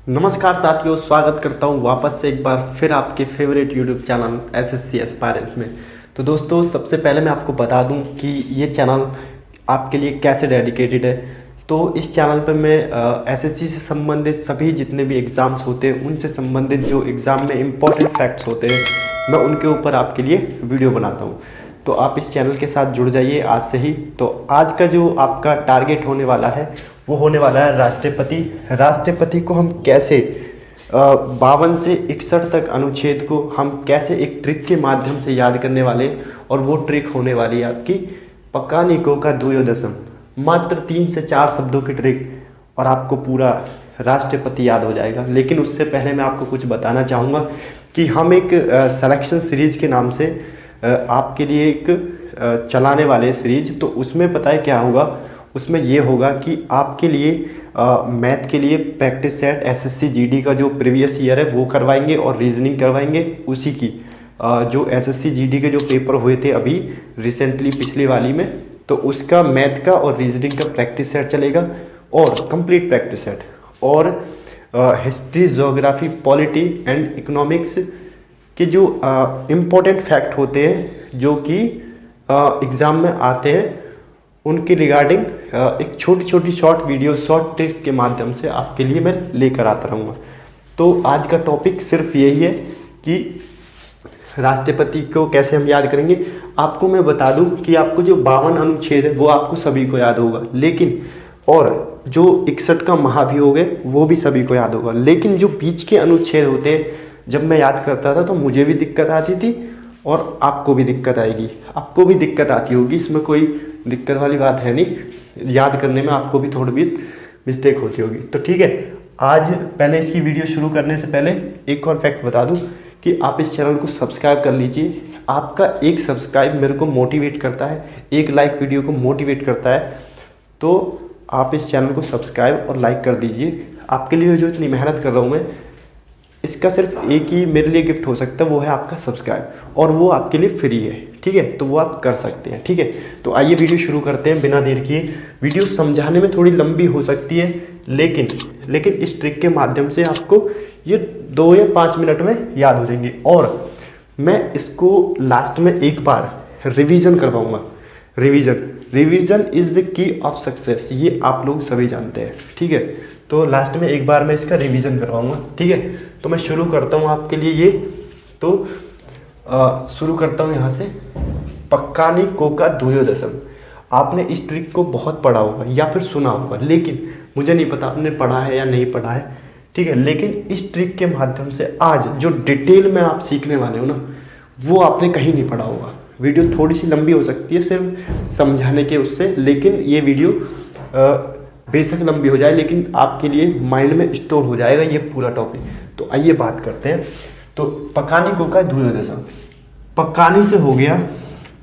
नमस्कार साथियों, स्वागत करता हूँ वापस से एक बार फिर आपके favourite YouTube channel SSC aspirants में। तो दोस्तों, सबसे पहले मैं आपको बता दूं कि ये चैनल आपके लिए कैसे डेडिकेटेड है। तो इस चैनल पर मैं एसएससी से संबंधित सभी जितने भी एग्ज़ाम्स होते हैं उनसे संबंधित जो एग्ज़ाम में इम्पॉर्टेंट फैक्ट्स होते हैं मैं उनके ऊपर आपके लिए वीडियो बनाता हूँ। तो आप इस चैनल के साथ जुड़ जाइए आज से ही। तो आज का जो आपका टारगेट होने वाला है वो होने वाला है राष्ट्रपति। राष्ट्रपति को हम कैसे 52 से 61 तक अनुच्छेद को हम कैसे एक ट्रिक के माध्यम से याद करने वाले, और वो ट्रिक होने वाली है आपकी पक्कानिको का द्वयोदशम। मात्र 3 से 4 शब्दों की ट्रिक और आपको पूरा राष्ट्रपति याद हो जाएगा। लेकिन उससे पहले मैं आपको कुछ बताना चाहूँगा कि हम एक सिलेक्शन सीरीज़ के नाम से आपके लिए एक चलाने वाले सीरीज। तो उसमें पता है क्या होगा, उसमें ये होगा कि आपके लिए मैथ के लिए प्रैक्टिस सेट एसएससी जीडी का जो प्रीवियस ईयर है वो करवाएंगे और रीजनिंग करवाएंगे उसी की जो एसएससी जीडी के जो पेपर हुए थे अभी रिसेंटली पिछली वाली में, तो उसका मैथ का और रीजनिंग का प्रैक्टिस सेट चलेगा और कंप्लीट प्रैक्टिस सेट। और history, geography, polity and economics के जो इम्पोर्टेंट फैक्ट होते हैं जो कि एग्ज़ाम में आते हैं उनकी रिगार्डिंग एक छोटी छोटी शॉर्ट वीडियो, शॉर्ट ट्रिक्स के माध्यम से आपके लिए मैं लेकर आता रहूँगा। तो आज का टॉपिक सिर्फ यही है कि राष्ट्रपति को कैसे हम याद करेंगे। आपको मैं बता दूं कि आपको जो 52 अनुच्छेद है वो आपको सभी को याद होगा, लेकिन और जो 61 का महाभियोग है वो भी सभी को याद होगा। लेकिन जो बीच के अनुच्छेद होते हैं जब मैं याद करता था तो मुझे भी दिक्कत आती थी और आपको भी दिक्कत आएगी, आपको भी दिक्कत आती होगी, इसमें कोई दिक्कत वाली बात है नहीं। याद करने में आपको भी थोड़ी बहुत मिस्टेक होती होगी। तो ठीक है, आज पहले इसकी वीडियो शुरू करने से पहले एक और फैक्ट बता दूं कि आप इस चैनल को सब्सक्राइब कर लीजिए। आपका एक सब्सक्राइब मेरे को मोटिवेट करता है, एक लाइक वीडियो को मोटिवेट करता है। तो आप इस चैनल को सब्सक्राइब और लाइक कर दीजिए। आपके लिए जो इतनी मेहनत कर रहा हूँ मैं, इसका सिर्फ एक ही मेरे लिए गिफ्ट हो सकता है, वो है आपका सब्सक्राइब, और वो आपके लिए फ्री है। ठीक है, तो वो आप कर सकते हैं। ठीक है, तो आइए वीडियो शुरू करते हैं बिना देर किए। वीडियो समझाने में थोड़ी लंबी हो सकती है, लेकिन इस ट्रिक के माध्यम से आपको ये 2 या 5 मिनट में याद हो जाएंगे। और मैं इसको लास्ट में एक बार रिवीजन करवाऊँगा। Revision is the key of success, ये आप लोग सभी जानते हैं। ठीक है, तो लास्ट में एक बार मैं इसका रिवीजन करवाऊँगा। ठीक है, तो मैं शुरू करता हूँ आपके लिए ये। तो शुरू करता हूँ यहाँ से। पक्कानिको का द्वयोदशम। आपने इस ट्रिक को बहुत पढ़ा होगा या फिर सुना होगा, लेकिन मुझे नहीं पता आपने पढ़ा है या नहीं पढ़ा है। ठीक है, लेकिन इस ट्रिक के माध्यम से आज जो डिटेल में आप सीखने वाले हो ना, वो आपने कहीं नहीं पढ़ा होगा। वीडियो थोड़ी सी लंबी हो सकती है सिर्फ समझाने के उससे, लेकिन ये वीडियो बेशक लंबी हो जाए लेकिन आपके लिए माइंड में स्टोर हो जाएगा ये पूरा टॉपिक। तो आइए बात करते हैं। तो पक्कानिको का द्वयोदशम। पक्कानी से हो गया,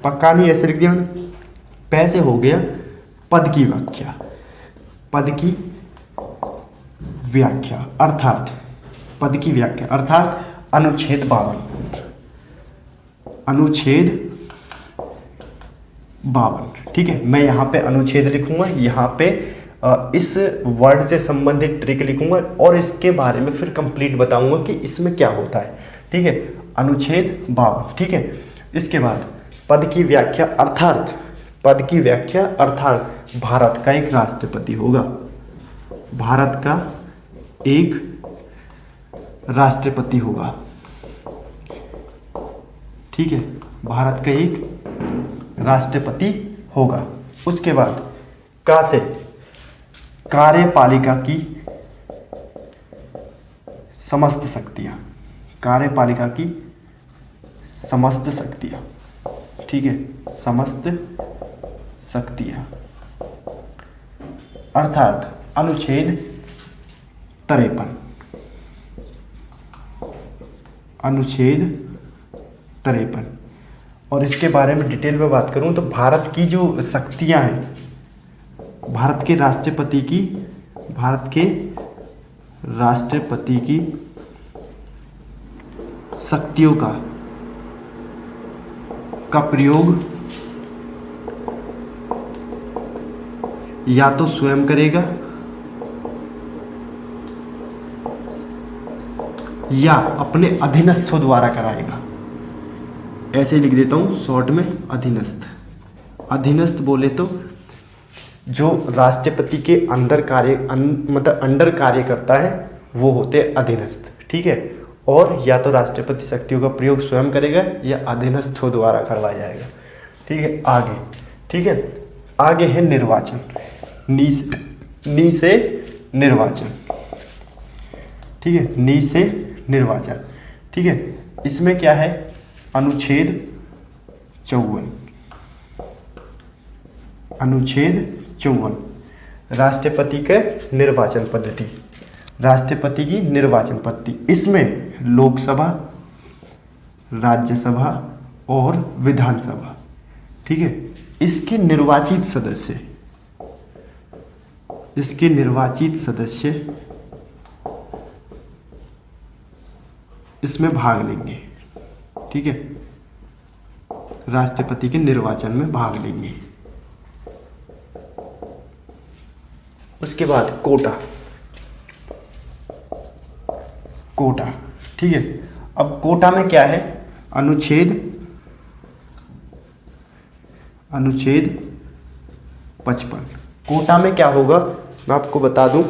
पक्कानी ऐसे लिख दिया मैंने, पै से हो गया पद की व्याख्या। पद की व्याख्या अर्थात पद की व्याख्या अर्थात अनुच्छेद 52। अनुच्छेद 52। ठीक है, मैं यहाँ पे अनुच्छेद लिखूंगा, यहाँ पे इस वर्ड से संबंधित ट्रिक लिखूंगा और इसके बारे में फिर कंप्लीट बताऊंगा कि इसमें क्या होता है। ठीक है, अनुच्छेद 52। ठीक है, इसके बाद पद की व्याख्या अर्थात भारत का एक राष्ट्रपति होगा। भारत का एक राष्ट्रपति होगा। ठीक है, भारत का एक राष्ट्रपति होगा। उसके बाद का से कार्यपालिका की समस्त शक्तियां। कार्यपालिका की समस्त शक्तियां। ठीक है, समस्त शक्तियां अर्थात अनुच्छेद 53। अनुच्छेद 53। और इसके बारे में डिटेल में बात करूं तो भारत की जो शक्तियां हैं, भारत के राष्ट्रपति की शक्तियों का प्रयोग या तो स्वयं करेगा या अपने अधीनस्थों द्वारा कराएगा। ऐसे लिख देता हूँ शॉर्ट में, अधीनस्थ। अधीनस्थ बोले तो जो राष्ट्रपति के अंदर मतलब अंडर कार्य करता है वो होते हैं अधीनस्थ, ठीक है। और या तो राष्ट्रपति शक्तियों का प्रयोग स्वयं करेगा या अधीनस्थों द्वारा करवाया जाएगा, ठीक है। आगे, ठीक है, आगे है निर्वाचन। नी से निर्वाचन, ठीक है, नी से निर्वाचन, ठीक है। इसमें क्या है, अनुच्छेद 54, अनुच्छेद 54 राष्ट्रपति के निर्वाचन पद्धति, राष्ट्रपति की निर्वाचन पद्धति। इसमें लोकसभा, राज्यसभा और विधानसभा, ठीक है, इसके निर्वाचित सदस्य, इसके निर्वाचित सदस्य इसमें भाग लेंगे, ठीक है, राष्ट्रपति के निर्वाचन में भाग लेंगे। उसके बाद कोटा, कोटा, ठीक है। अब कोटा में क्या है, अनुच्छेद 55। कोटा में क्या होगा मैं आपको बता दूं,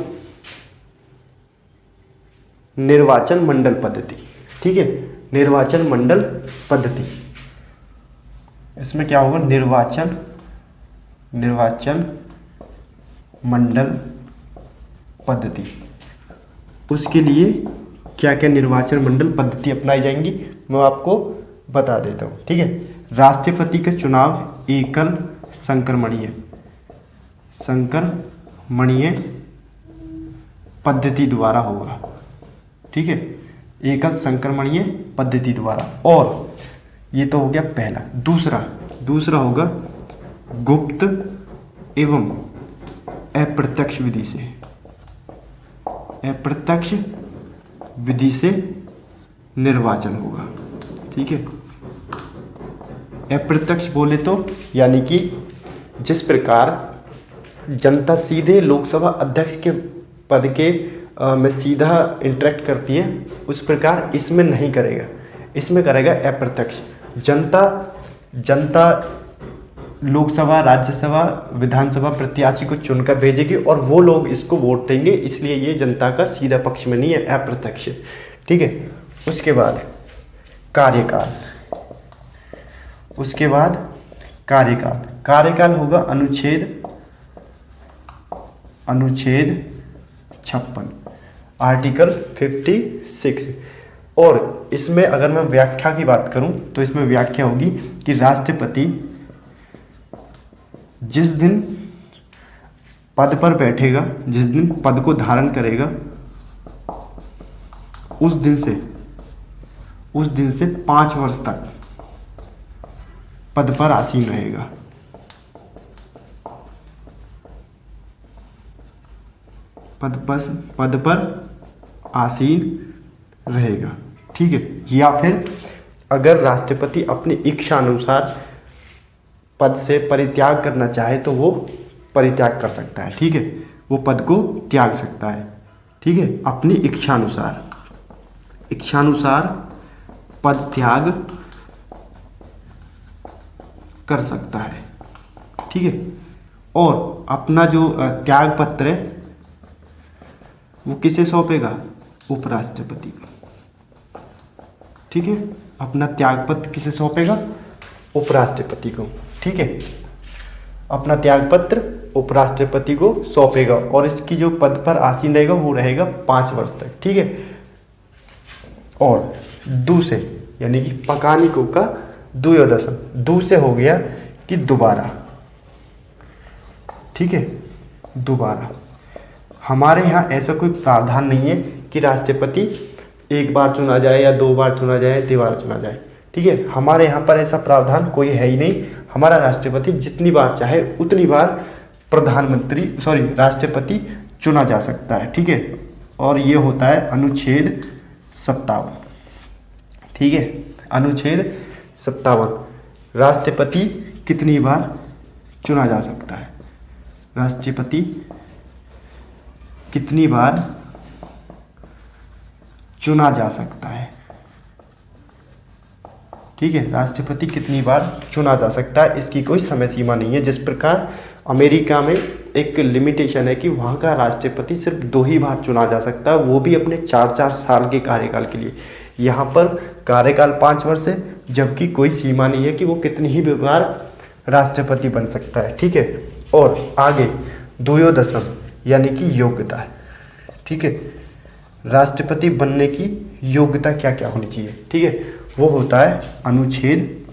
निर्वाचन मंडल पद्धति, ठीक है, निर्वाचन मंडल पद्धति। इसमें क्या होगा, निर्वाचन मंडल पद्धति। उसके लिए क्या क्या निर्वाचन मंडल पद्धति अपनाई जाएंगी मैं आपको बता देता हूँ, ठीक है। राष्ट्रपति का चुनाव एकल संक्रमणीय पद्धति द्वारा होगा, ठीक है, एकल संक्रमणीय पद्धति द्वारा। और ये तो हो गया पहला। दूसरा होगा गुप्त एवं अप्रत्यक्ष विधि से, अप्रत्यक्ष विधि से निर्वाचन होगा, ठीक है। अप्रत्यक्ष बोले तो यानी कि जिस प्रकार जनता सीधे लोकसभा अध्यक्ष के पद के में सीधा इंटरेक्ट करती है, उस प्रकार इसमें नहीं करेगा, इसमें करेगा अप्रत्यक्ष। जनता लोकसभा, राज्यसभा, विधानसभा प्रत्याशी को चुनकर भेजेगी और वो लोग इसको वोट देंगे, इसलिए ये जनता का सीधा पक्ष में नहीं है, अप्रत्यक्ष, ठीक है। उसके बाद कार्यकाल, उसके बाद कार्यकाल होगा अनुच्छेद 56, आर्टिकल 56। और इसमें अगर मैं व्याख्या की बात करूं तो इसमें व्याख्या होगी कि राष्ट्रपति जिस दिन पद पर बैठेगा, जिस दिन पद को धारण करेगा, उस दिन से 5 वर्ष तक पद पर आसीन रहेगा, पद पर आसीन रहेगा, ठीक है। या फिर अगर राष्ट्रपति अपनी इच्छा अनुसार पद से परित्याग करना चाहे तो वो परित्याग कर सकता है, ठीक है, वो पद को त्याग सकता है, ठीक है, अपनी इच्छानुसार पद त्याग कर सकता है, ठीक है। और अपना जो त्याग पत्र है वो किसे सौंपेगा, उपराष्ट्रपति को, ठीक है, अपना त्याग पत्र किसे सौंपेगा, उपराष्ट्रपति को, ठीक है, अपना त्याग पत्र उपराष्ट्रपति को सौंपेगा। और इसकी जो पद पर आसीन रहेगा वो रहेगा 5 वर्ष तक, ठीक है। और दू से यानी कि पकानिको का द्वयोदशम, दू से हो गया कि दोबारा, ठीक है, दोबारा। हमारे यहाँ ऐसा कोई प्रावधान नहीं है कि राष्ट्रपति एक बार चुना जाए या 2 बार चुना जाए, 3 बार चुना जाए, ठीक है। हमारे यहाँ पर ऐसा प्रावधान कोई है ही नहीं। हमारा राष्ट्रपति जितनी बार चाहे उतनी बार राष्ट्रपति चुना जा सकता है, ठीक है। और ये होता है अनुच्छेद 57, ठीक है, अनुच्छेद 57। राष्ट्रपति कितनी बार चुना जा सकता है, राष्ट्रपति कितनी बार चुना जा सकता है। ठीक है, राष्ट्रपति कितनी बार चुना जा सकता है, इसकी कोई समय सीमा नहीं है। जिस प्रकार अमेरिका में एक लिमिटेशन है कि वहाँ का राष्ट्रपति सिर्फ 2 ही बार चुना जा सकता है, वो भी अपने 4-4 साल के कार्यकाल के लिए। यहाँ पर कार्यकाल 5 वर्ष है, जबकि कोई सीमा नहीं है कि वो कितनी ही बार राष्ट्रपति बन सकता है। ठीक है, और आगे द्वयोदशम यानी कि योग्यता है। ठीक है, राष्ट्रपति बनने की योग्यता क्या क्या होनी चाहिए। ठीक है, वो होता है अनुच्छेद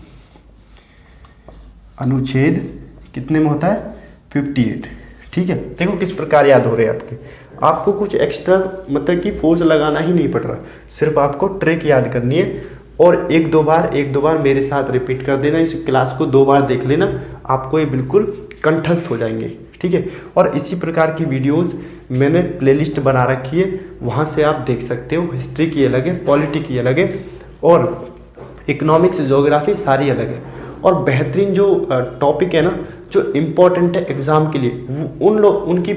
कितने में होता है 58। ठीक है, देखो किस प्रकार याद हो रहे हैं आपको कुछ एक्स्ट्रा मतलब कि फोर्स लगाना ही नहीं पड़ रहा, सिर्फ आपको ट्रिक याद करनी है और एक दो बार मेरे साथ रिपीट कर देना। इस क्लास को 2 बार देख लेना, आपको ये बिल्कुल कंठस्थ हो जाएंगे। ठीक है, और इसी प्रकार की वीडियोस मैंने प्लेलिस्ट बना रखी है, वहाँ से आप देख सकते हो। हिस्ट्री की अलग है, पॉलिटी की अलग है और इकोनॉमिक्स ज्योग्राफी सारी अलग है। और बेहतरीन जो टॉपिक है ना, जो इम्पोर्टेंट है एग्जाम के लिए, वो उनकी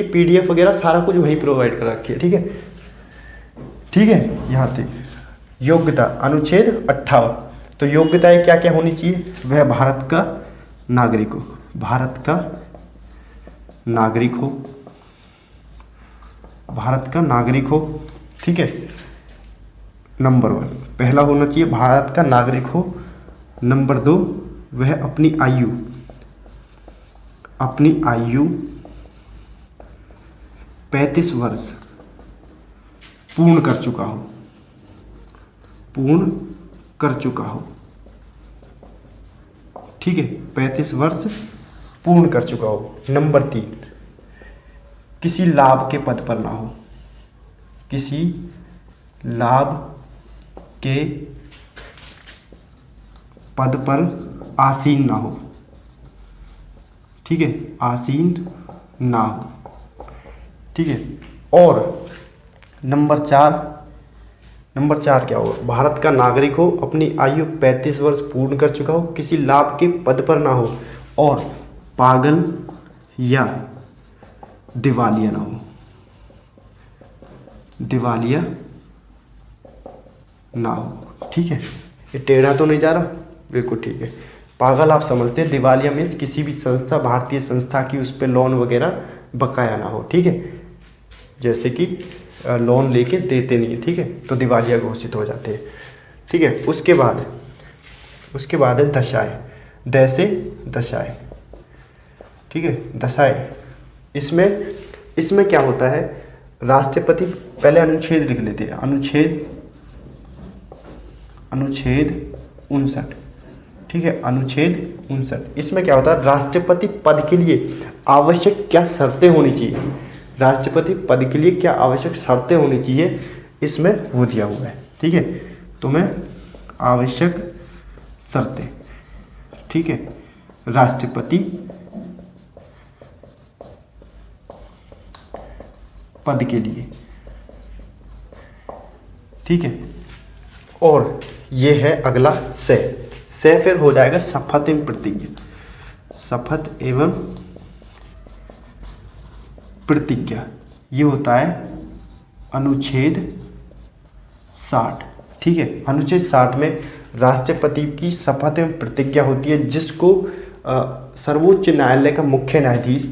पीडीएफ वगैरह सारा कुछ वहीं प्रोवाइड कर रखी है। ठीक है, ठीक है, यहाँ तक योग्यता अनुच्छेद 58। तो योग्यताएं क्या क्या होनी चाहिए, वह भारत का नागरिक हो। ठीक है, नंबर 1 पहला होना चाहिए भारत का नागरिक हो। नंबर 2 वह अपनी आयु 35 वर्ष पूर्ण कर चुका हो। ठीक है, 35 वर्ष पूर्ण कर चुका हो। नंबर 3 किसी लाभ के पद पर ना आसीन ना हो। ठीक है, आसीन ना हो। ठीक है, और नंबर 4 क्या होगा, भारत का नागरिक हो, अपनी आयु 35 वर्ष पूर्ण कर चुका हो, किसी लाभ के पद पर ना हो और पागल या दिवालिया ना हो। ठीक है, ये टेढ़ा तो नहीं जा रहा, बिल्कुल ठीक है। पागल आप समझते हैं, दिवालिया मीन्स किसी भी संस्था, भारतीय संस्था की उस पर लोन वगैरह बकाया ना हो। ठीक है, जैसे कि लोन लेके देते नहीं है, ठीक है, तो दिवालिया घोषित हो जाते हैं। ठीक है, उसके बाद है दशाएं। ठीक है, दशाएं, इसमें क्या होता है, राष्ट्रपति पहले अनुच्छेद लिख लेते हैं। अनुच्छेद 59। ठीक है, अनुच्छेद 59, इसमें क्या होता है, राष्ट्रपति पद के लिए आवश्यक क्या शर्तें होनी चाहिए, इसमें वो दिया हुआ है। ठीक है, तो मैं आवश्यक शर्तें, ठीक है, राष्ट्रपति पद के लिए। ठीक है, और ये है अगला से फिर हो जाएगा शपथ एवं प्रतिज्ञा। ये होता है अनुच्छेद 60। ठीक है, अनुच्छेद 60 में राष्ट्रपति की शपथ एवं प्रतिज्ञा होती है, जिसको सर्वोच्च न्यायालय का मुख्य न्यायाधीश,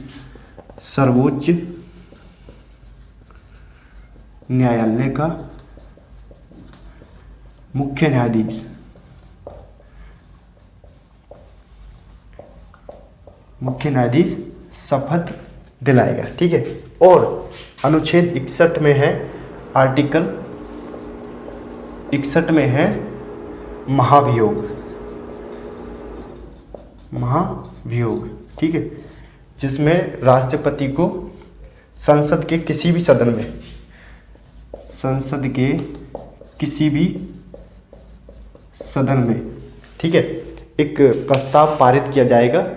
मुख्य न्यायाधीश शपथ दिलाएगा। ठीक है, और अनुच्छेद 61 में है, आर्टिकल 61 में है महाभियोग। ठीक है, जिसमें राष्ट्रपति को संसद के किसी भी सदन में, ठीक है, एक प्रस्ताव पारित किया जाएगा,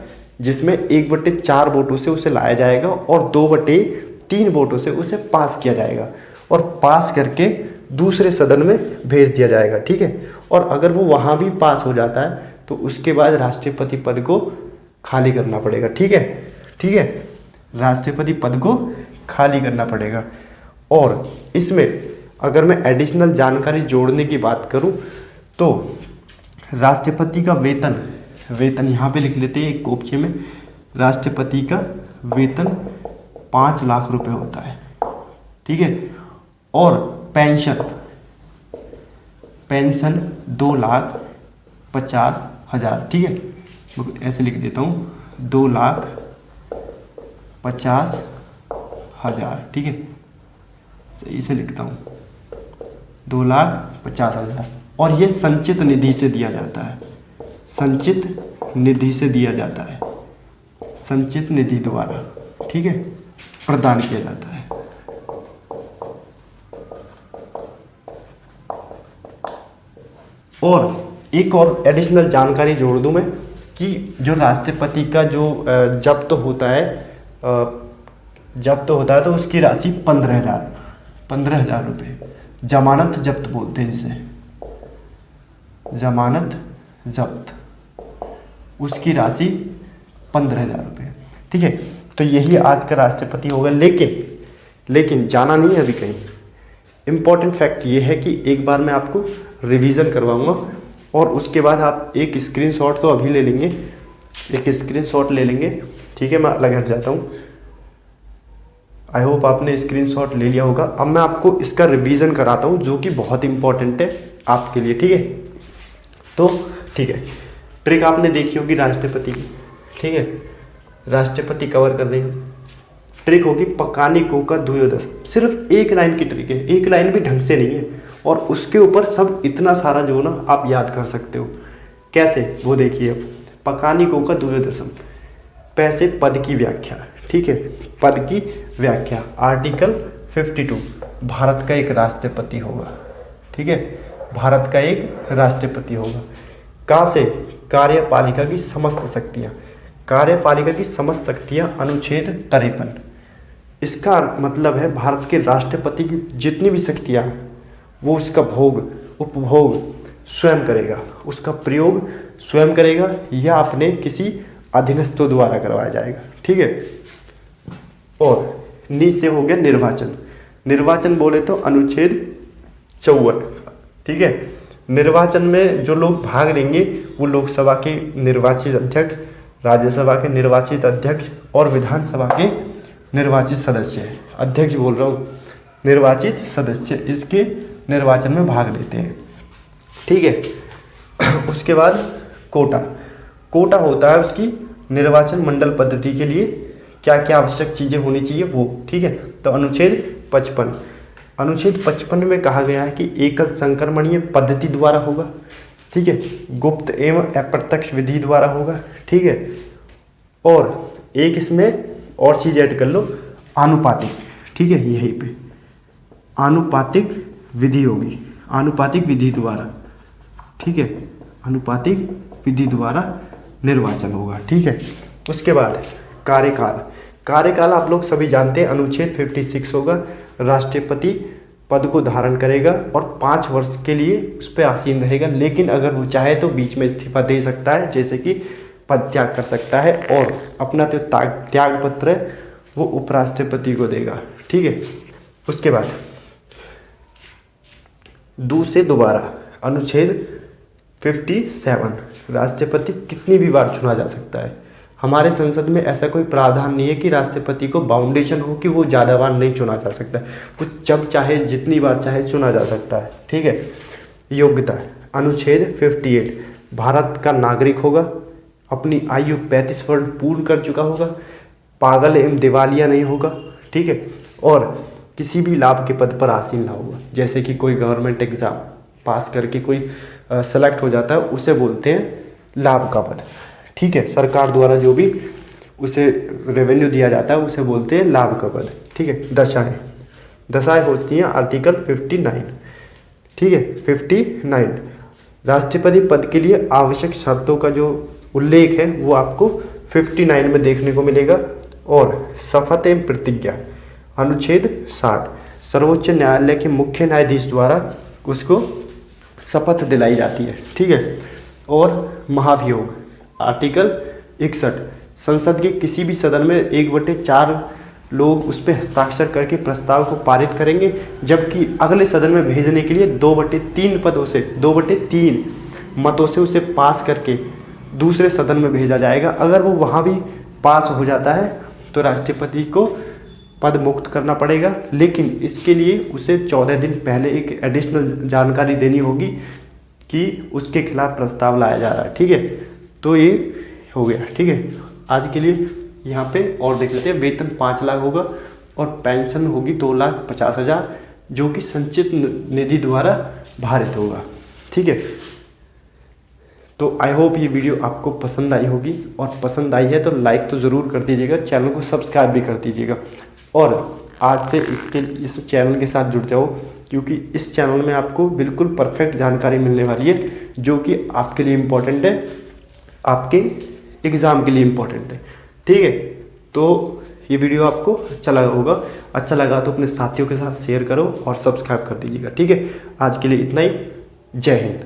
जिसमें 1/4 वोटों से उसे लाया जाएगा और 2/3 वोटों से उसे पास किया जाएगा और पास करके दूसरे सदन में भेज दिया जाएगा। ठीक है, और अगर वो वहाँ भी पास हो जाता है तो उसके बाद राष्ट्रपति पद को खाली करना पड़ेगा। ठीक है, राष्ट्रपति पद को खाली करना पड़ेगा। और इसमें अगर मैं एडिशनल जानकारी जोड़ने की बात करूं तो राष्ट्रपति का वेतन यहाँ पे लिख लेते हैं एक कोपचे में। राष्ट्रपति का वेतन 5 लाख रुपए होता है, ठीक है। और पेंशन 2,50,000, ठीक है। ऐसे लिख देता हूँ 2,50,000, ठीक है, सही से लिखता हूँ 2,50,000। और ये संचित निधि से दिया जाता है, संचित निधि से दिया जाता है, संचित निधि द्वारा, ठीक है, प्रदान किया जाता है। और एक और एडिशनल जानकारी जोड़ दूं मैं कि जो राष्ट्रपति का जो जब्त होता है तो उसकी राशि 15,000 रुपये, जमानत जब्त बोलते हैं जिसे, जमानत जब्त, उसकी राशि 15,000 रुपये, ठीक है। तो यही आज का राष्ट्रपति होगा। लेकिन जाना नहीं है अभी कहीं। इम्पॉर्टेंट फैक्ट ये है कि एक बार मैं आपको रिवीजन करवाऊंगा और उसके बाद आप एक स्क्रीनशॉट तो अभी ले लेंगे, एक स्क्रीनशॉट ले लेंगे, ठीक है। मैं अलग हट जाता हूँ। आई होप आपने स्क्रीनशॉट ले लिया होगा। अब मैं आपको इसका रिवीजन कराता हूँ जो कि बहुत इंपॉर्टेंट है आपके लिए, ठीक है। तो ठीक है, ट्रिक आपने देखी होगी राष्ट्रपति की, ठीक है। राष्ट्रपति कवर कर रहे हैं। ट्रिक होगी पकाने को का द्वयोदश, सिर्फ एक लाइन की ट्रिक है, एक लाइन भी ढंग से नहीं है और उसके ऊपर सब इतना सारा जो ना आप याद कर सकते हो। कैसे वो देखिए। अब पकाने को का द्वयोदशम, पैसे पद की व्याख्या, ठीक है, पद की व्याख्या, आर्टिकल 52, भारत का एक राष्ट्रपति होगा, ठीक है, भारत का एक राष्ट्रपति होगा। कहाँ से? कार्यपालिका की समस्त शक्तियाँ, कार्यपालिका की समस्त शक्तियाँ, अनुच्छेद 53। इसका मतलब है भारत के राष्ट्रपति की जितनी भी शक्तियाँ हैं वो उसका उपभोग स्वयं करेगा, उसका प्रयोग स्वयं करेगा या अपने किसी अधीनस्थों द्वारा करवाया जाएगा, ठीक है। और नीचे हो गया निर्वाचन बोले तो अनुच्छेद 54, ठीक है। निर्वाचन में जो लोग भाग लेंगे वो लोकसभा के निर्वाचित अध्यक्ष, राज्यसभा के निर्वाचित अध्यक्ष और विधानसभा के निर्वाचित सदस्य, अध्यक्ष बोल रहा हूँ, निर्वाचित सदस्य इसके निर्वाचन में भाग लेते हैं, ठीक है। उसके बाद कोटा होता है उसकी निर्वाचन मंडल पद्धति के लिए क्या क्या आवश्यक चीज़ें होनी चाहिए वो, ठीक है। तो अनुच्छेद 55 में कहा गया है कि एकल संक्रमणीय पद्धति द्वारा होगा, ठीक है, गुप्त एवं अप्रत्यक्ष विधि द्वारा होगा, ठीक है। और एक इसमें और चीज़ ऐड कर लो, आनुपातिक, ठीक है, यहीं पे आनुपातिक विधि होगी, आनुपातिक विधि द्वारा, ठीक है, आनुपातिक विधि द्वारा निर्वाचन होगा, ठीक है। उसके बाद कार्यकाल आप लोग सभी जानते हैं, अनुच्छेद 56 होगा। राष्ट्रपति पद को धारण करेगा और 5 वर्ष के लिए उस पर आसीन रहेगा, लेकिन अगर वो चाहे तो बीच में इस्तीफा दे सकता है, जैसे कि पद त्याग कर सकता है और अपना जो त्याग पत्र है वो उपराष्ट्रपति को देगा, ठीक है। उसके बाद दूसरे दोबारा अनुच्छेद 57, राष्ट्रपति कितनी भी बार चुना जा सकता है। हमारे संसद में ऐसा कोई प्रावधान नहीं है कि राष्ट्रपति को बाउंडेशन हो कि वो ज़्यादा बार नहीं चुना जा सकता, वो जब चाहे जितनी बार चाहे चुना जा सकता है, ठीक है। योग्यता अनुच्छेद 58, भारत का नागरिक होगा, अपनी आयु 35 वर्ष पूर्ण कर चुका होगा, पागल एवं दिवालिया नहीं होगा, ठीक है, और किसी भी लाभ के पद पर आसीन ना होगा। जैसे कि कोई गवर्नमेंट एग्ज़ाम पास करके कोई सेलेक्ट हो जाता है, उसे बोलते हैं लाभ का पद, ठीक है। सरकार द्वारा जो भी उसे रेवेन्यू दिया जाता है उसे बोलते हैं लाभ का पद, ठीक है। दशाएं होती हैं आर्टिकल 59, ठीक है, 59। राष्ट्रपति पद के लिए आवश्यक शर्तों का जो उल्लेख है वो आपको 59 में देखने को मिलेगा। और शपथ एवं प्रतिज्ञा अनुच्छेद 60, सर्वोच्च न्यायालय के मुख्य न्यायाधीश द्वारा उसको शपथ दिलाई जाती है, ठीक है। और महाभियोग आर्टिकल 61, संसद के किसी भी सदन में 1/4 लोग उस पर हस्ताक्षर करके प्रस्ताव को पारित करेंगे, जबकि अगले सदन में भेजने के लिए 2/3 मतों से उसे पास करके दूसरे सदन में भेजा जाएगा। अगर वो वहाँ भी पास हो जाता है तो राष्ट्रपति को पद मुक्त करना पड़ेगा, लेकिन इसके लिए उसे 14 दिन पहले एक एडिशनल जानकारी देनी होगी कि उसके खिलाफ प्रस्ताव लाया जा रहा है। ठीक है, तो ये हो गया। ठीक है, आज के लिए यहाँ पे और देख लेते हैं। वेतन 5 लाख होगा और पेंशन होगी 2,50,000, जो कि संचित निधि द्वारा भारित होगा। ठीक है, तो आई होप ये वीडियो आपको पसंद आई होगी, और पसंद आई है तो लाइक तो ज़रूर कर दीजिएगा, चैनल को सब्सक्राइब भी कर दीजिएगा, और आज से इस चैनल के साथ जुड़ जाओ, क्योंकि इस चैनल में आपको बिल्कुल परफेक्ट जानकारी मिलने वाली है, जो कि आपके लिए इम्पोर्टेंट है, आपके एग्ज़ाम के लिए इम्पोर्टेंट है। ठीक है, तो ये वीडियो आपको अच्छा लगा होगा, अच्छा लगा तो अपने साथियों के साथ शेयर करो और सब्सक्राइब कर दीजिएगा। ठीक है, आज के लिए इतना ही। जय हिंद।